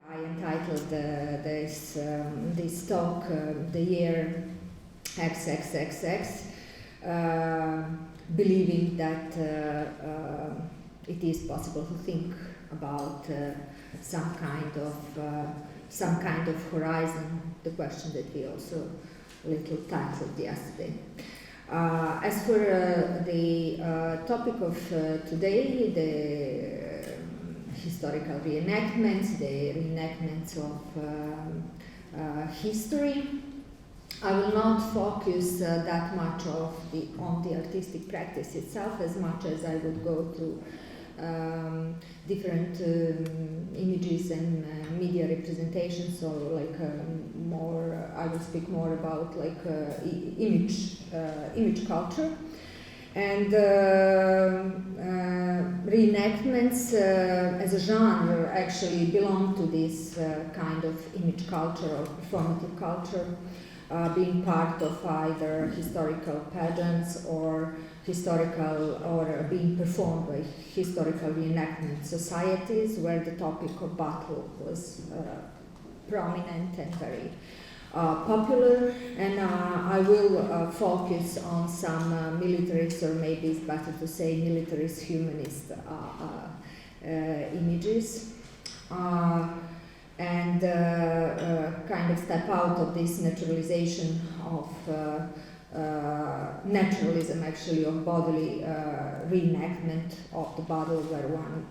I entitled this talk "The Year XXXX," believing that it is possible to think about some kind of horizon. The question that we also a little tackled yesterday. As for the topic of today, the historical reenactments, the reenactments of history, I will not focus that much on the artistic practice itself as much as I would go through different images and media representations. So, like I will speak more about like image culture. And reenactments as a genre actually belong to this kind of image culture or performative culture, being part of either historical pageants or being performed by historical reenactment societies where the topic of battle was prominent and very popular, and I will focus on some militarist, or maybe it's better to say militarist humanist images, and kind of step out of this naturalization of naturalism, actually, of bodily reenactment of the battle where one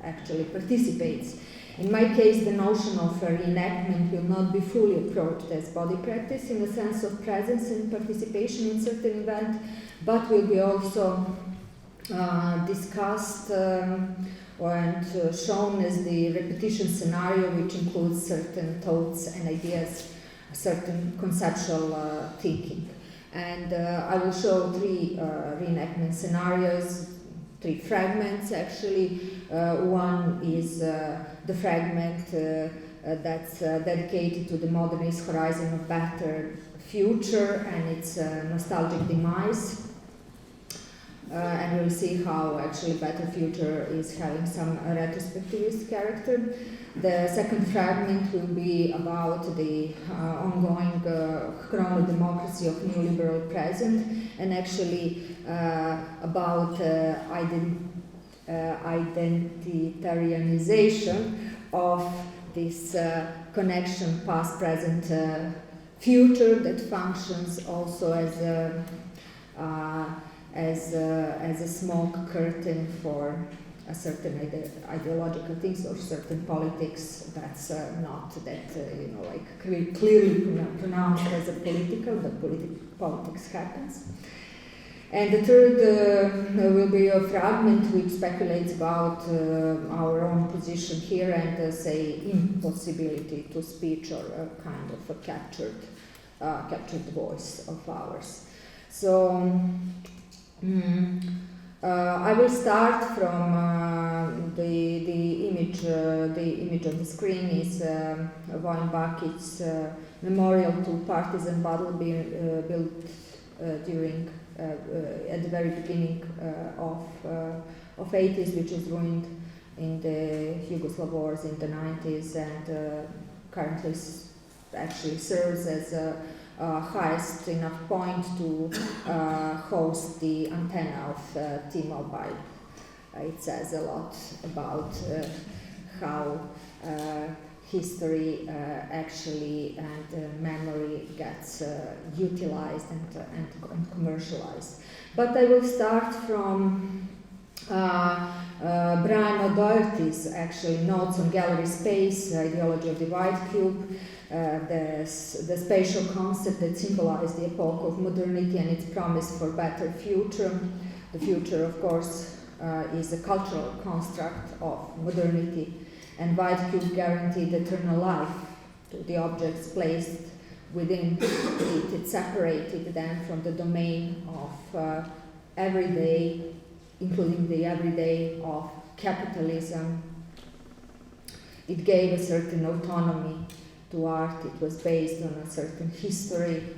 actually participates. In my case, the notion of reenactment will not be fully approached as body practice in the sense of presence and participation in certain event, but will be also discussed and shown as the repetition scenario, which includes certain thoughts and ideas, certain conceptual thinking. And I will show three reenactment scenarios, three fragments actually. One is the fragment that's dedicated to the modernist horizon of better future and its nostalgic demise. And we'll see how actually better future is having some retrospectivist character. The second fragment will be about the ongoing chrono-democracy of neoliberal present, and actually about identitarianization of this connection past, present, future that functions also as a smoke curtain for a certain ideological things or certain politics that's not that clearly pronounced as a political, but politics happens. And the third will be a fragment which speculates about our own position here and say impossibility to speech or a kind of a captured voice of ours. So I will start from the image. The image on the screen is Weinbach's memorial to partisan battle being built during at the very beginning of 80s, which is ruined in the Yugoslav wars in the 90s, and currently actually serves as a highest enough point to host the antenna of T-Mobile. It says a lot about how history actually and memory gets utilized and commercialized. But I will start from Brian O'Doherty's actually notes on gallery space, ideology of the white cube, the spatial concept that symbolized the epoch of modernity and its promise for better future. The future, of course, is a cultural construct of modernity, and white cube guaranteed eternal life to the objects placed within it. It separated them from the domain of everyday, including the everyday of capitalism. It gave a certain autonomy to art. It was based on a certain history,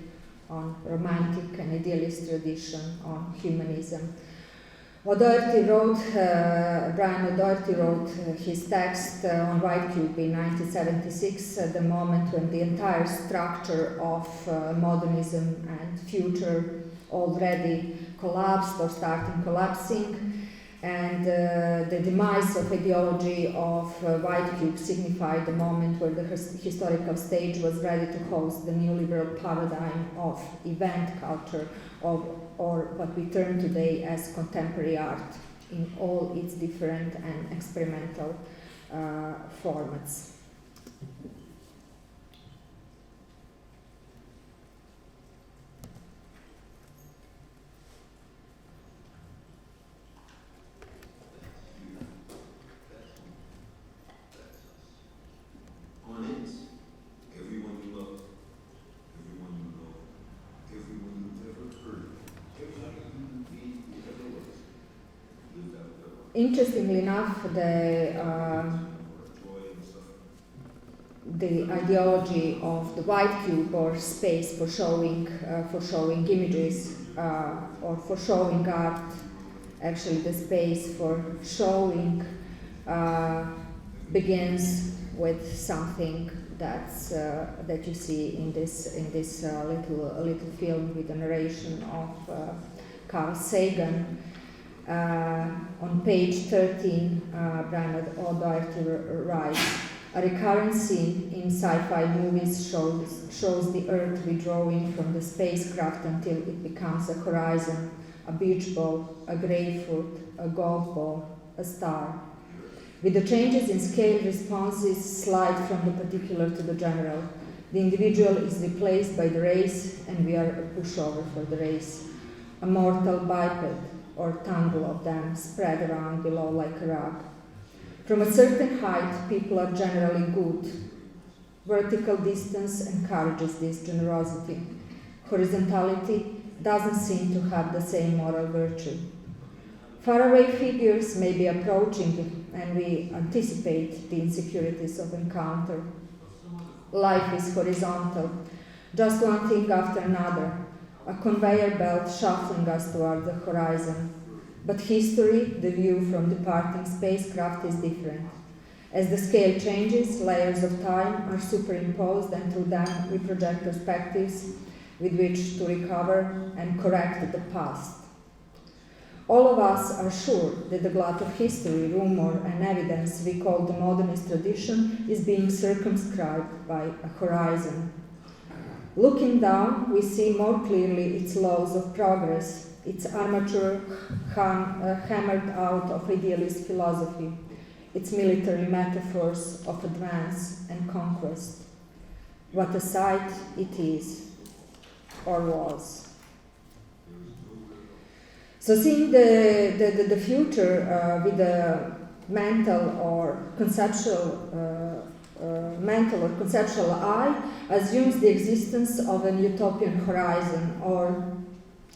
on romantic and idealist tradition, on humanism. Brian O'Doherty wrote his text on White Cube in 1976, at the moment when the entire structure of modernism and future already collapsed or starting collapsing, and the demise of ideology of White Cube signified the moment where the historical stage was ready to host the neoliberal paradigm of event culture, or what we term today as contemporary art in all its different and experimental formats. On it, everyone you love, everyone you know, everyone you've ever heard, everyone you ever was, lived out their life. Interestingly enough, the ideology of the White Cube, or space for showing images or for showing art, actually the space for showing begins with something that you see in this little film with the narration of Carl Sagan. On page 13, Brian O'Doherty writes, "A recurrent scene in sci-fi movies shows the Earth withdrawing from the spacecraft until it becomes a horizon, a beach ball, a grapefruit, a golf ball, a star. With the changes in scale, responses slide from the particular to the general. The individual is replaced by the race, and we are a pushover for the race. A mortal biped, or tangle of them, spread around below like a rug. From a certain height, people are generally good. Vertical distance encourages this generosity. Horizontality doesn't seem to have the same moral virtue. Faraway figures may be approaching, and we anticipate the insecurities of encounter. Life is horizontal, just one thing after another, a conveyor belt shuffling us toward the horizon. But history, the view from departing spacecraft, is different. As the scale changes, layers of time are superimposed, and through them we project perspectives with which to recover and correct the past. All of us are sure that the glut of history, rumor, and evidence we call the modernist tradition is being circumscribed by a horizon. Looking down, we see more clearly its laws of progress, its armature hammered out of idealist philosophy, its military metaphors of advance and conquest. What a sight it is, or was. So seeing the future with a mental or conceptual eye assumes the existence of an utopian horizon, or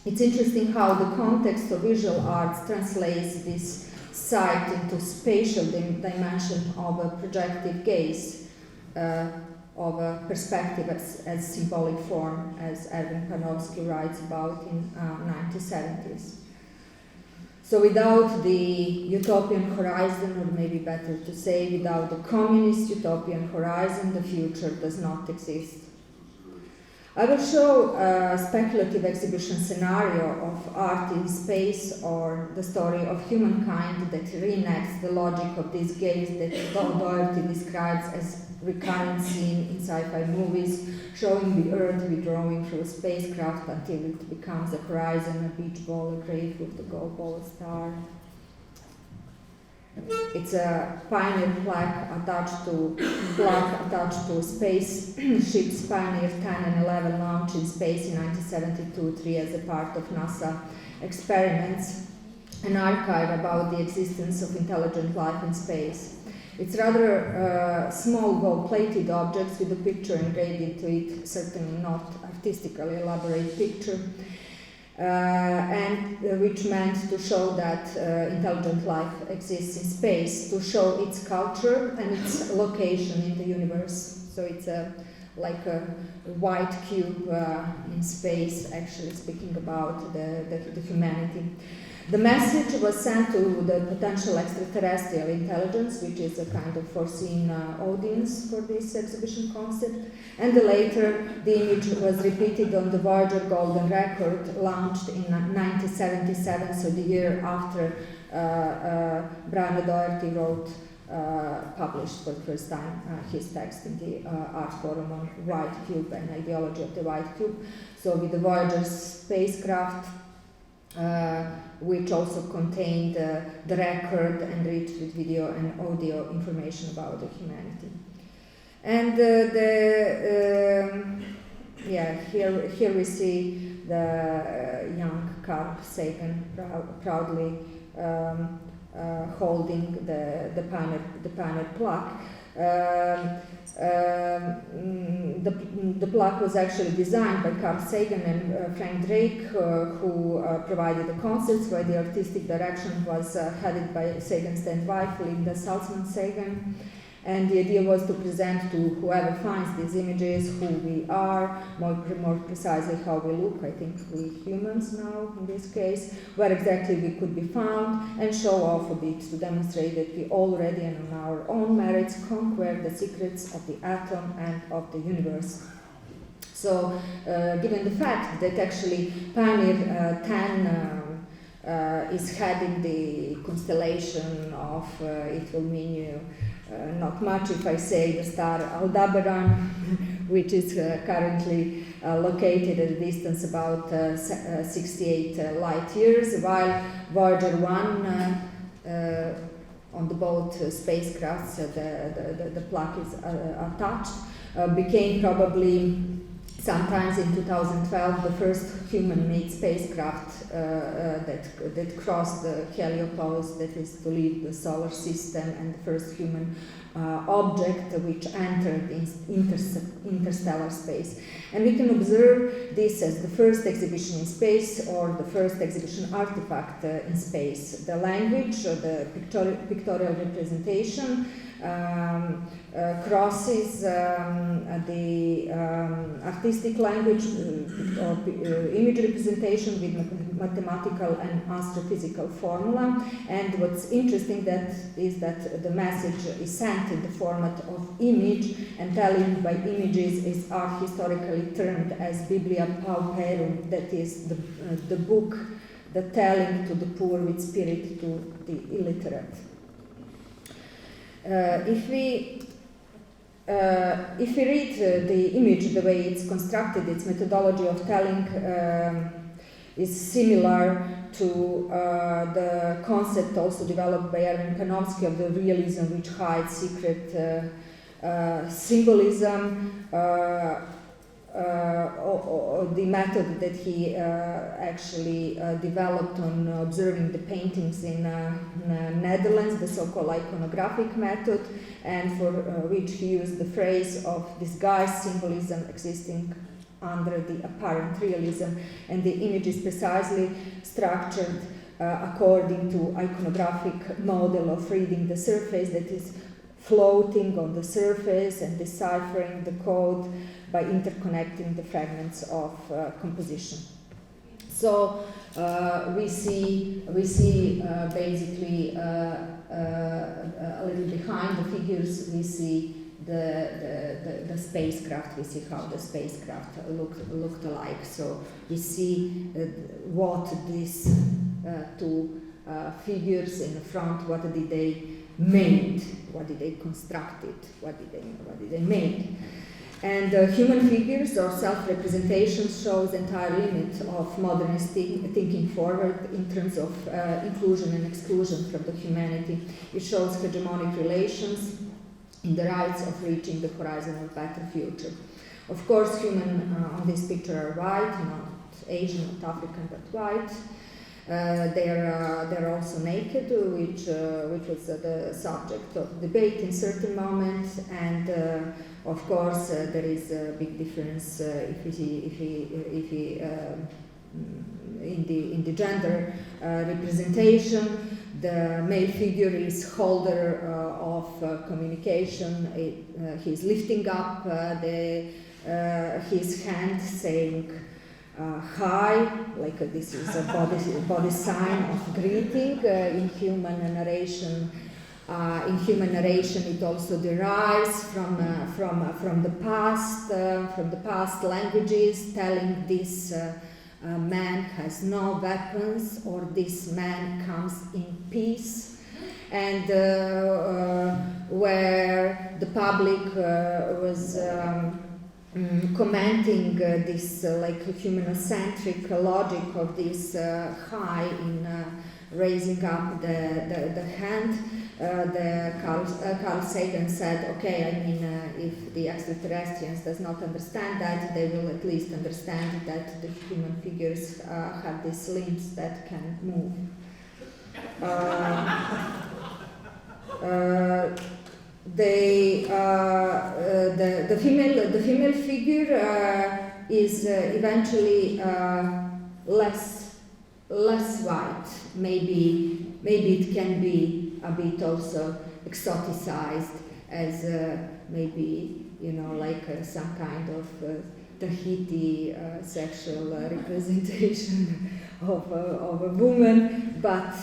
it's interesting how the context of visual arts translates this sight into spatial dimension of a projective gaze, of a perspective as symbolic form, as Erwin Panofsky writes about in 1970s. So without the utopian horizon, or maybe better to say, without the communist utopian horizon, the future does not exist. I will show a speculative exhibition scenario of art in space, or the story of humankind that reenacts the logic of this gaze that Doherty describes as recurrent scene in sci-fi movies, showing the Earth withdrawing from a spacecraft until it becomes a horizon, a beach ball, a grapefruit, a golf ball, a star. It's a pioneer plaque attached to spaceships Pioneer 10 and 11 launched in space in 1972-3 as a part of NASA experiments, an archive about the existence of intelligent life in space. It's rather small gold-plated objects with a picture engraved into it, certainly not artistically elaborate picture, and which meant to show that intelligent life exists in space, to show its culture and its location in the universe. So it's like a white cube in space, actually speaking about the humanity. The message was sent to the potential extraterrestrial intelligence, which is a kind of foreseen audience for this exhibition concept. And later, the image was repeated on the Voyager Golden Record, launched in 1977, so the year after Brian O'Doherty published for the first time his text in the Art Forum on White Cube and ideology of the White Cube. So with the Voyager spacecraft, which also contained the record enriched with video and audio information about the humanity. And here we see the young Carl Sagan proudly holding the Pioneer plaque. The plaque was actually designed by Carl Sagan and Frank Drake, who provided the concepts, while the artistic direction was headed by Sagan's then wife, Linda Salzman Sagan. And the idea was to present to whoever finds these images who we are, more precisely how we look, I think we humans now in this case, where exactly we could be found, and show off a bit to demonstrate that we already and on our own merits conquer the secrets of the atom and of the universe. So, given the fact that actually Pioneer 10 is heading the constellation of, it will mean you not much if I say the star Aldebaran, which is currently located at a distance about 68 light years, while Voyager 1 on the both spacecrafts, the plaque is attached, became probably sometimes in 2012 the first human-made spacecraft that crossed the heliopause, that is to leave the solar system, and the first human object which entered interstellar space. And we can observe this as the first exhibition in space, or the first exhibition artifact in space. The language, the pictorial representation, crosses the artistic language or image representation with mathematical and astrophysical formula. And what's interesting is that the message is sent in the format of image, and telling by images are historically termed as Biblia Pauperum, that is the book, the telling to the poor with spirit to the illiterate. If we read the image, the way it's constructed, its methodology of telling is similar to the concept also developed by Erwin Panofsky of the realism, which hides secret symbolism, or the method that he actually developed on observing the paintings in Netherlands, the so-called iconographic method, and for which he used the phrase of disguised symbolism existing under the apparent realism, and the image is precisely structured according to iconographic model of reading the surface that is floating on the surface and deciphering the code by interconnecting the fragments of composition. So we see basically a little behind the figures. We see the spacecraft. We see how the spacecraft looked alike. So we see what these two figures in the front, what did they made, what did they constructed, what did they make. And human figures or self-representation shows the entire limit of modernist thinking forward in terms of inclusion and exclusion from the humanity. It shows hegemonic relations in the rights of reaching the horizon of better future. Of course, human on this picture are white, not Asian, not African, but white. They're also naked, which was the subject of debate in certain moments, and of course there is a big difference in the gender representation. The male figure is holder of communication. He's lifting up his hand, saying high, like this is a body sign of greeting. In human narration, it also derives from the past languages, telling this man has no weapons, or this man comes in peace, and where the public was commenting this like humanocentric logic of this high in raising up the hand. Carl Sagan said, okay, I mean, if the extraterrestrials does not understand that, they will at least understand that the human figures have these limbs that can move. The female figure is eventually less white. Maybe it can be a bit also exoticized as maybe, you know, like some kind of Tahiti sexual representation of a woman, but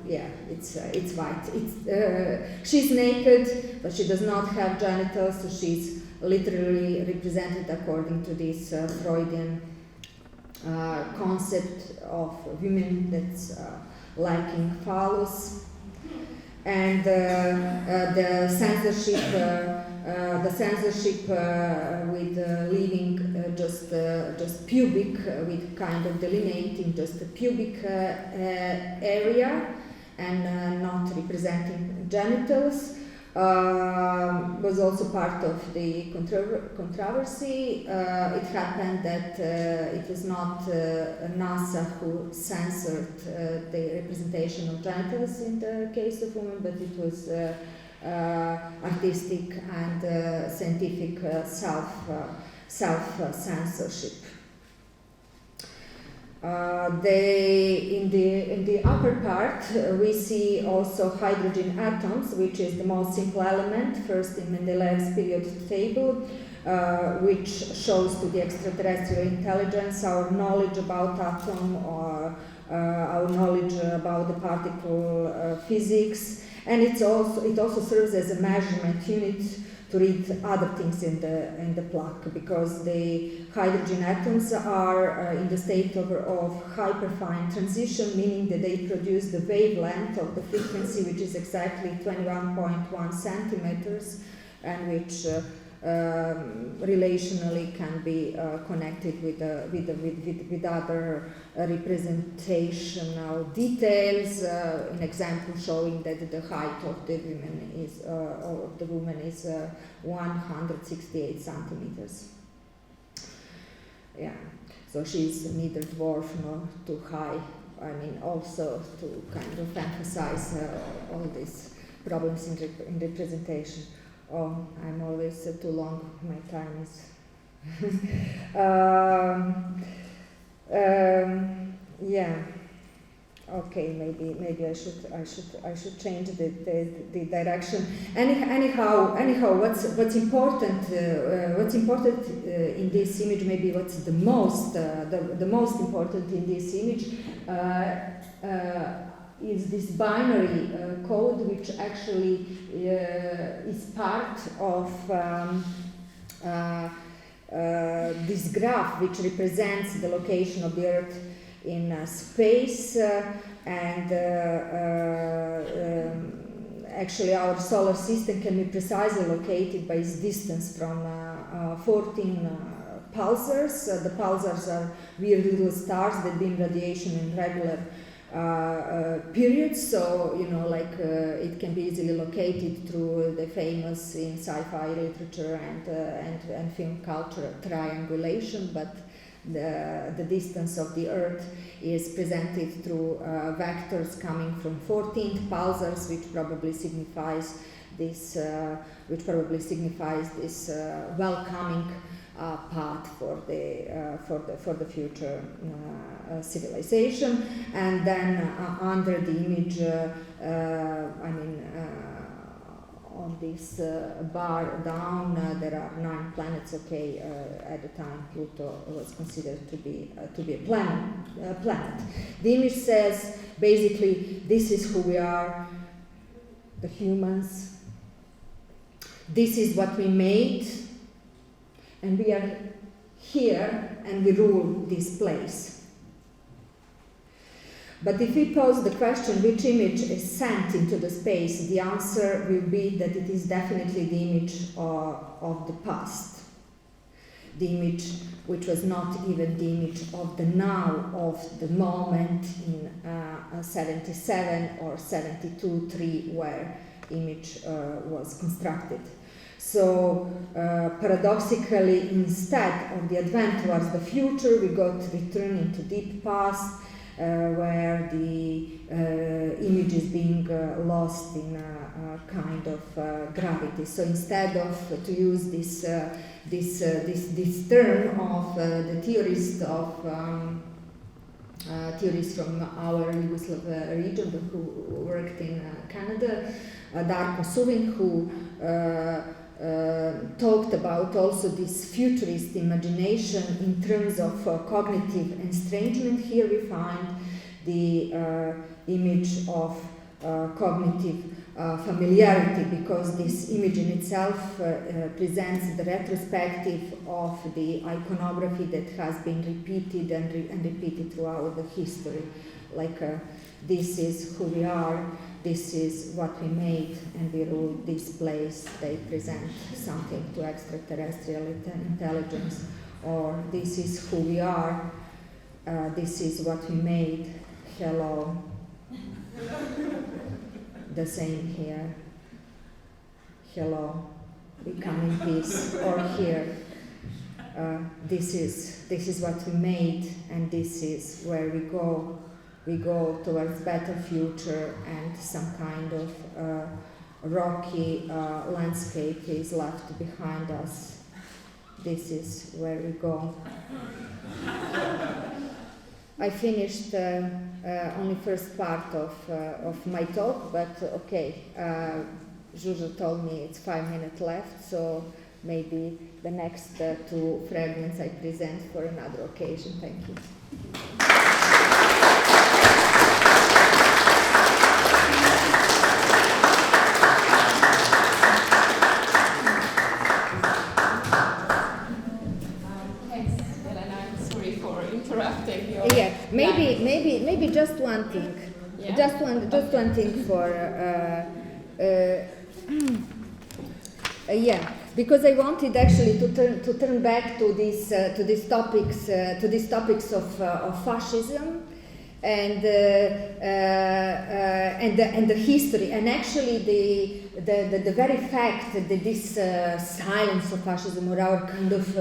it's white. She's naked, but she does not have genitals, so she's literally represented according to this Freudian concept of women that's liking phallus. And the censorship with leaving just pubic, with kind of delineating just the pubic area and not representing genitals, was also part of the controversy. It happened that it was not NASA who censored the representation of genitals in the case of women, but it was artistic and scientific self-censorship. In the upper part, we see also hydrogen atoms, which is the most simple element, first in Mendeleev's periodic table, which shows to the extraterrestrial intelligence our knowledge about atom, or our knowledge about the particle physics, and it also serves as a measurement unit to read other things in the plaque, because the hydrogen atoms are in the state of hyperfine transition, meaning that they produce the wavelength of the frequency, which is exactly 21.1 centimeters, and which relationally can be connected with other representational details. An example showing that the height of the woman is 168 centimeters. Yeah, so she's neither dwarf nor too high. I mean, also to kind of emphasize all these problems in representation. Oh, I'm always too long. My time is. Yeah. Okay. Maybe I should change the direction. Anyhow, what's important? What's important in this image? Maybe what's the most important in this image is this binary code, which actually is part of this graph, which represents the location of the Earth in space, and actually our solar system can be precisely located by its distance from 14 pulsars. The pulsars are weird little stars that beam radiation in regular periods, so it can be easily located through the famous in sci-fi literature and film culture triangulation, but the distance of the Earth is presented through vectors coming from 14th pulsars, which probably signifies this welcoming path for the future civilization. And then under the image, on this bar down, there are 9 planets. Okay, at the time Pluto was considered to be a planet. The image says basically this is who we are, the humans. This is what we made, and we are here, and we rule this place. But if we pose the question which image is sent into the space, the answer will be that it is definitely the image of the past. The image which was not even the image of the now, of the moment in 77 or 72-3 where image was constructed. So paradoxically, instead of the advent towards the future, we got return into deep past, where the image is being lost in a kind of gravity. So instead of to use this term of the theorist from our Yugoslav region who worked in Canada, Darko Suvin, who talked about also this futurist imagination in terms of cognitive estrangement. Here we find the image of cognitive familiarity, because this image in itself presents the retrospective of the iconography that has been repeated and repeated throughout the history. Like this is who we are, this is what we made, and we rule this place. They present something to extraterrestrial intelligence. Or this is who we are, this is what we made. Hello. The same here. Hello. We come in peace. Or here. This is what we made, and this is where we go. We go towards better future, and some kind of rocky landscape is left behind us. This is where we go. I finished only first part of my talk, but okay, Juju told me it's 5 minutes left, so maybe the next 2 fragments I present for another occasion. Thank you. Maybe just one thing. Yeah. Just one thing for yeah, because I wanted actually to turn back to these topics of fascism and the history, and actually the very fact that this silence of fascism, or our kind of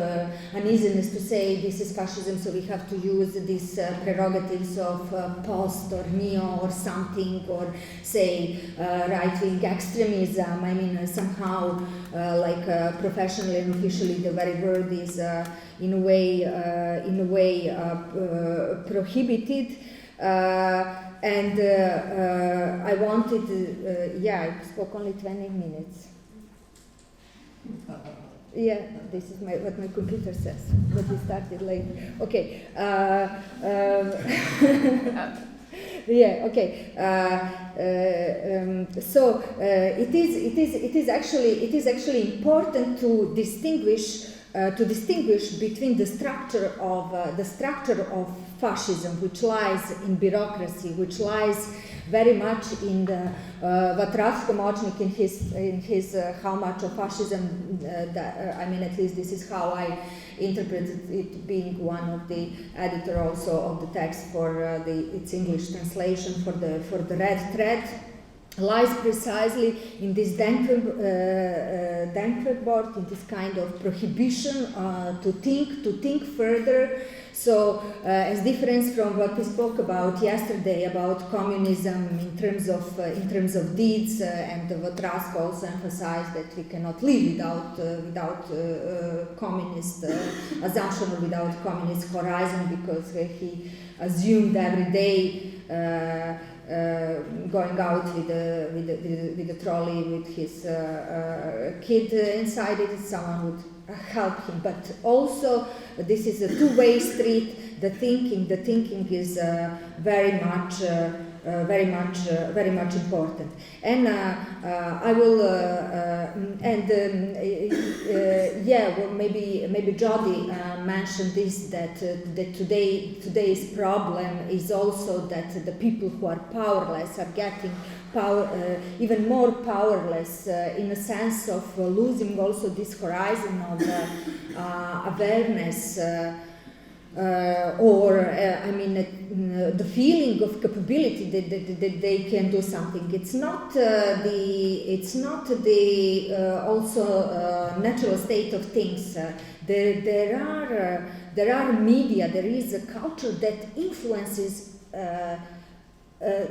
uneasiness to say this is fascism, so we have to use these prerogatives of post or neo or something, or say right-wing extremism. I mean, somehow professionally and officially the very word is in a way prohibited. And I wanted, I spoke only 20 minutes. Yeah, this is what my computer says, but we started late. Okay. Yeah. Okay. So it is actually important to distinguish between the structure of fascism, which lies in bureaucracy, which lies very much in the what Ralph Komotnik in his How Much of Fascism, I mean, at least this is how I interpreted it, being one of the editor also of the text for its English translation for the Red Thread, lies precisely in this Dankverbot, in this kind of prohibition to think further. So, as difference from what we spoke about yesterday about communism in terms of deeds, and what Rask also emphasized that we cannot live without communist assumption or without communist horizon, because he assumed every day going out with the trolley with his kid inside it, someone would help him. But also, this is a two-way street. The thinking is very much important. And I will well, maybe Jody mentioned this, that today's problem is also that the people who are powerless are getting even more powerless, in a sense of losing also this horizon of awareness, the feeling of capability that they can do something. It's not the also natural state of things. There are media. There is a culture that influences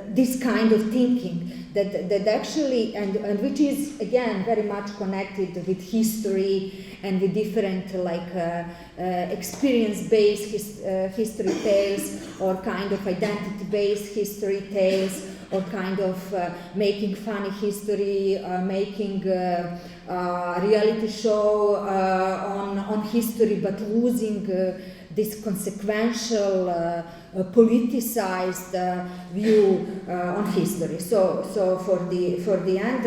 this kind of thinking that actually, and which is again very much connected with history and with different experience-based history tales, or kind of identity-based history tales, or kind of making funny history, making reality show on history, but losing this consequential, politicized view on history. So for the end,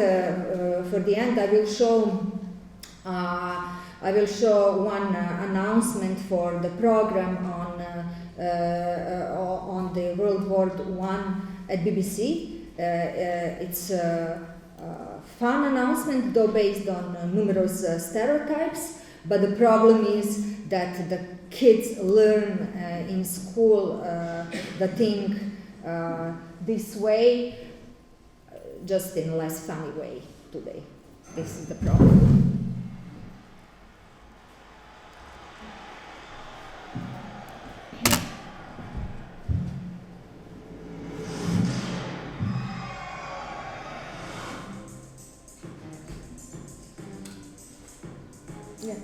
I will show one announcement for the program on the World War I at BBC. It's a fun announcement, though based on numerous stereotypes. But the problem is that the kids learn in school the thing this way, just in a less funny way today. This is the problem. Yeah.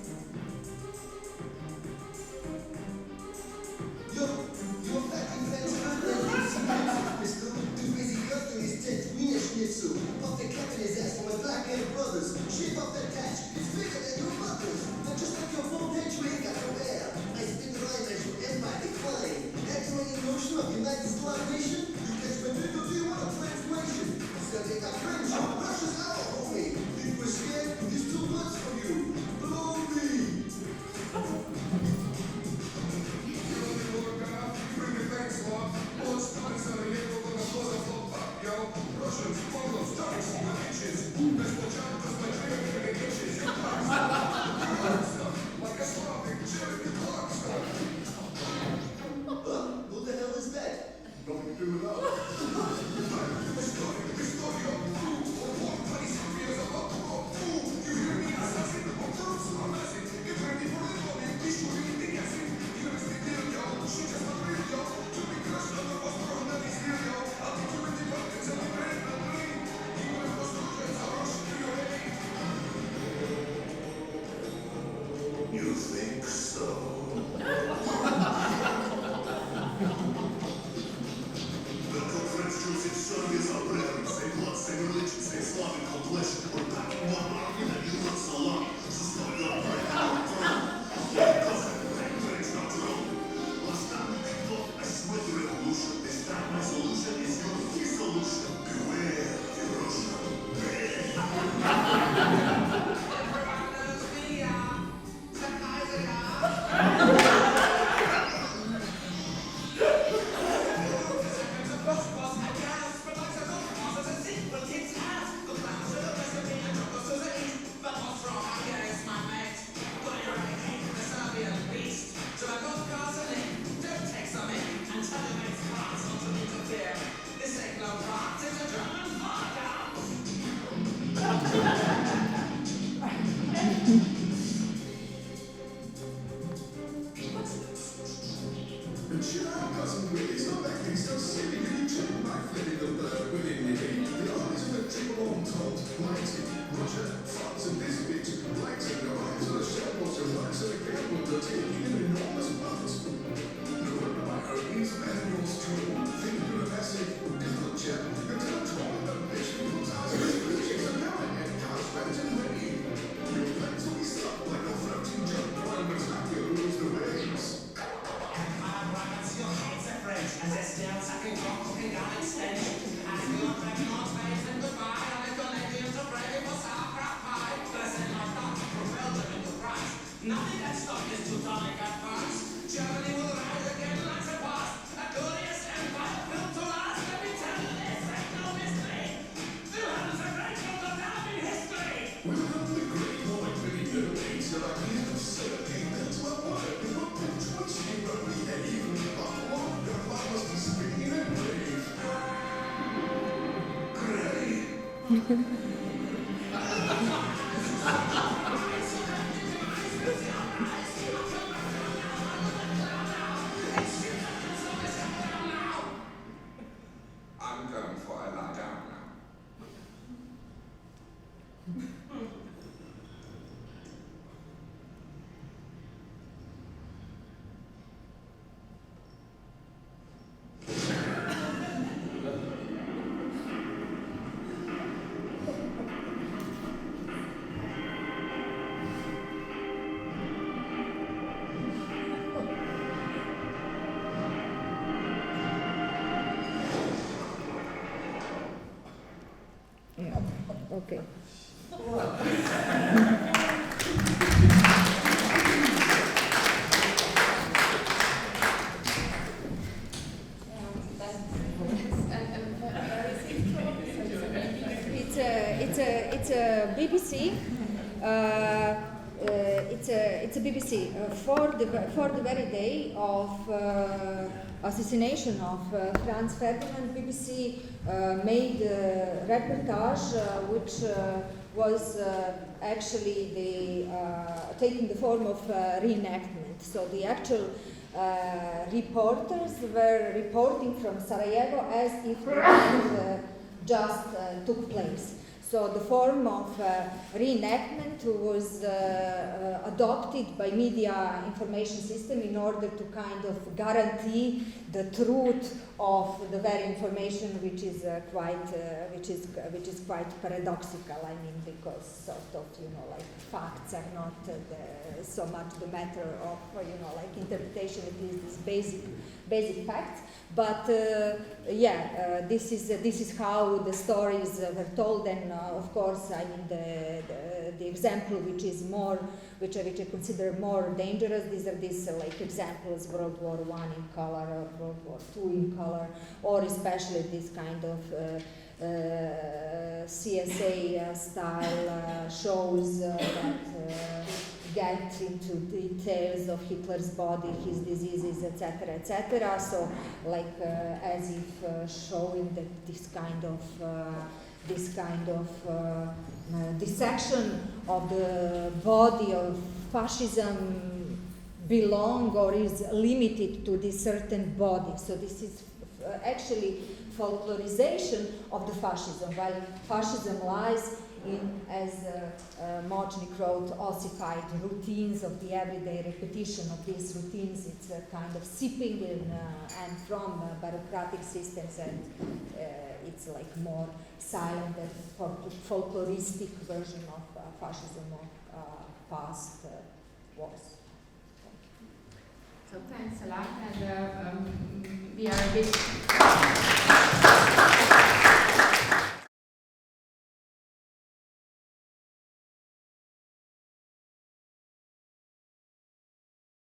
Religion Nothing can stop this Teutonic advance. Germany will rise again like the past. A glorious empire built to last. Let me tell you this, there's no mystery. Still happens a great deal of now in history. We have the great moment many debates that I need to say a king that's well wanted. We will put choice in what we had even a long their fathers to speaking and brave. Gray. I'm going for a lie down now. Okay. It's a BBC. It's a BBC for the very day of assassination of Franz Ferdinand. BBC made a reportage which was actually taking the form of reenactment. So the actual reporters were reporting from Sarajevo as if the event just took place. So the form of reenactment was adopted by media information system in order to kind of guarantee the truth of the very information, which is quite paradoxical. I mean, because sort of like facts are not so much the matter of like interpretation. It is this basic facts. But this is how the stories were told, and of course, I mean the example which I consider more dangerous. These like examples: World War I in color, or World War II in color, or especially this kind of CSA style shows that get into details of Hitler's body, his diseases, etc., etc. So, like as if showing that this kind of dissection of the body of fascism belong or is limited to this certain body. So this is actually folklorization of the fascism, while fascism lies in, as Mochnik wrote, ossified routines of the everyday repetition of these routines. It's a kind of seeping in and from bureaucratic systems, and it's like more silent and folkloristic version of fascism of past wars. So thanks a lot, and we are a bit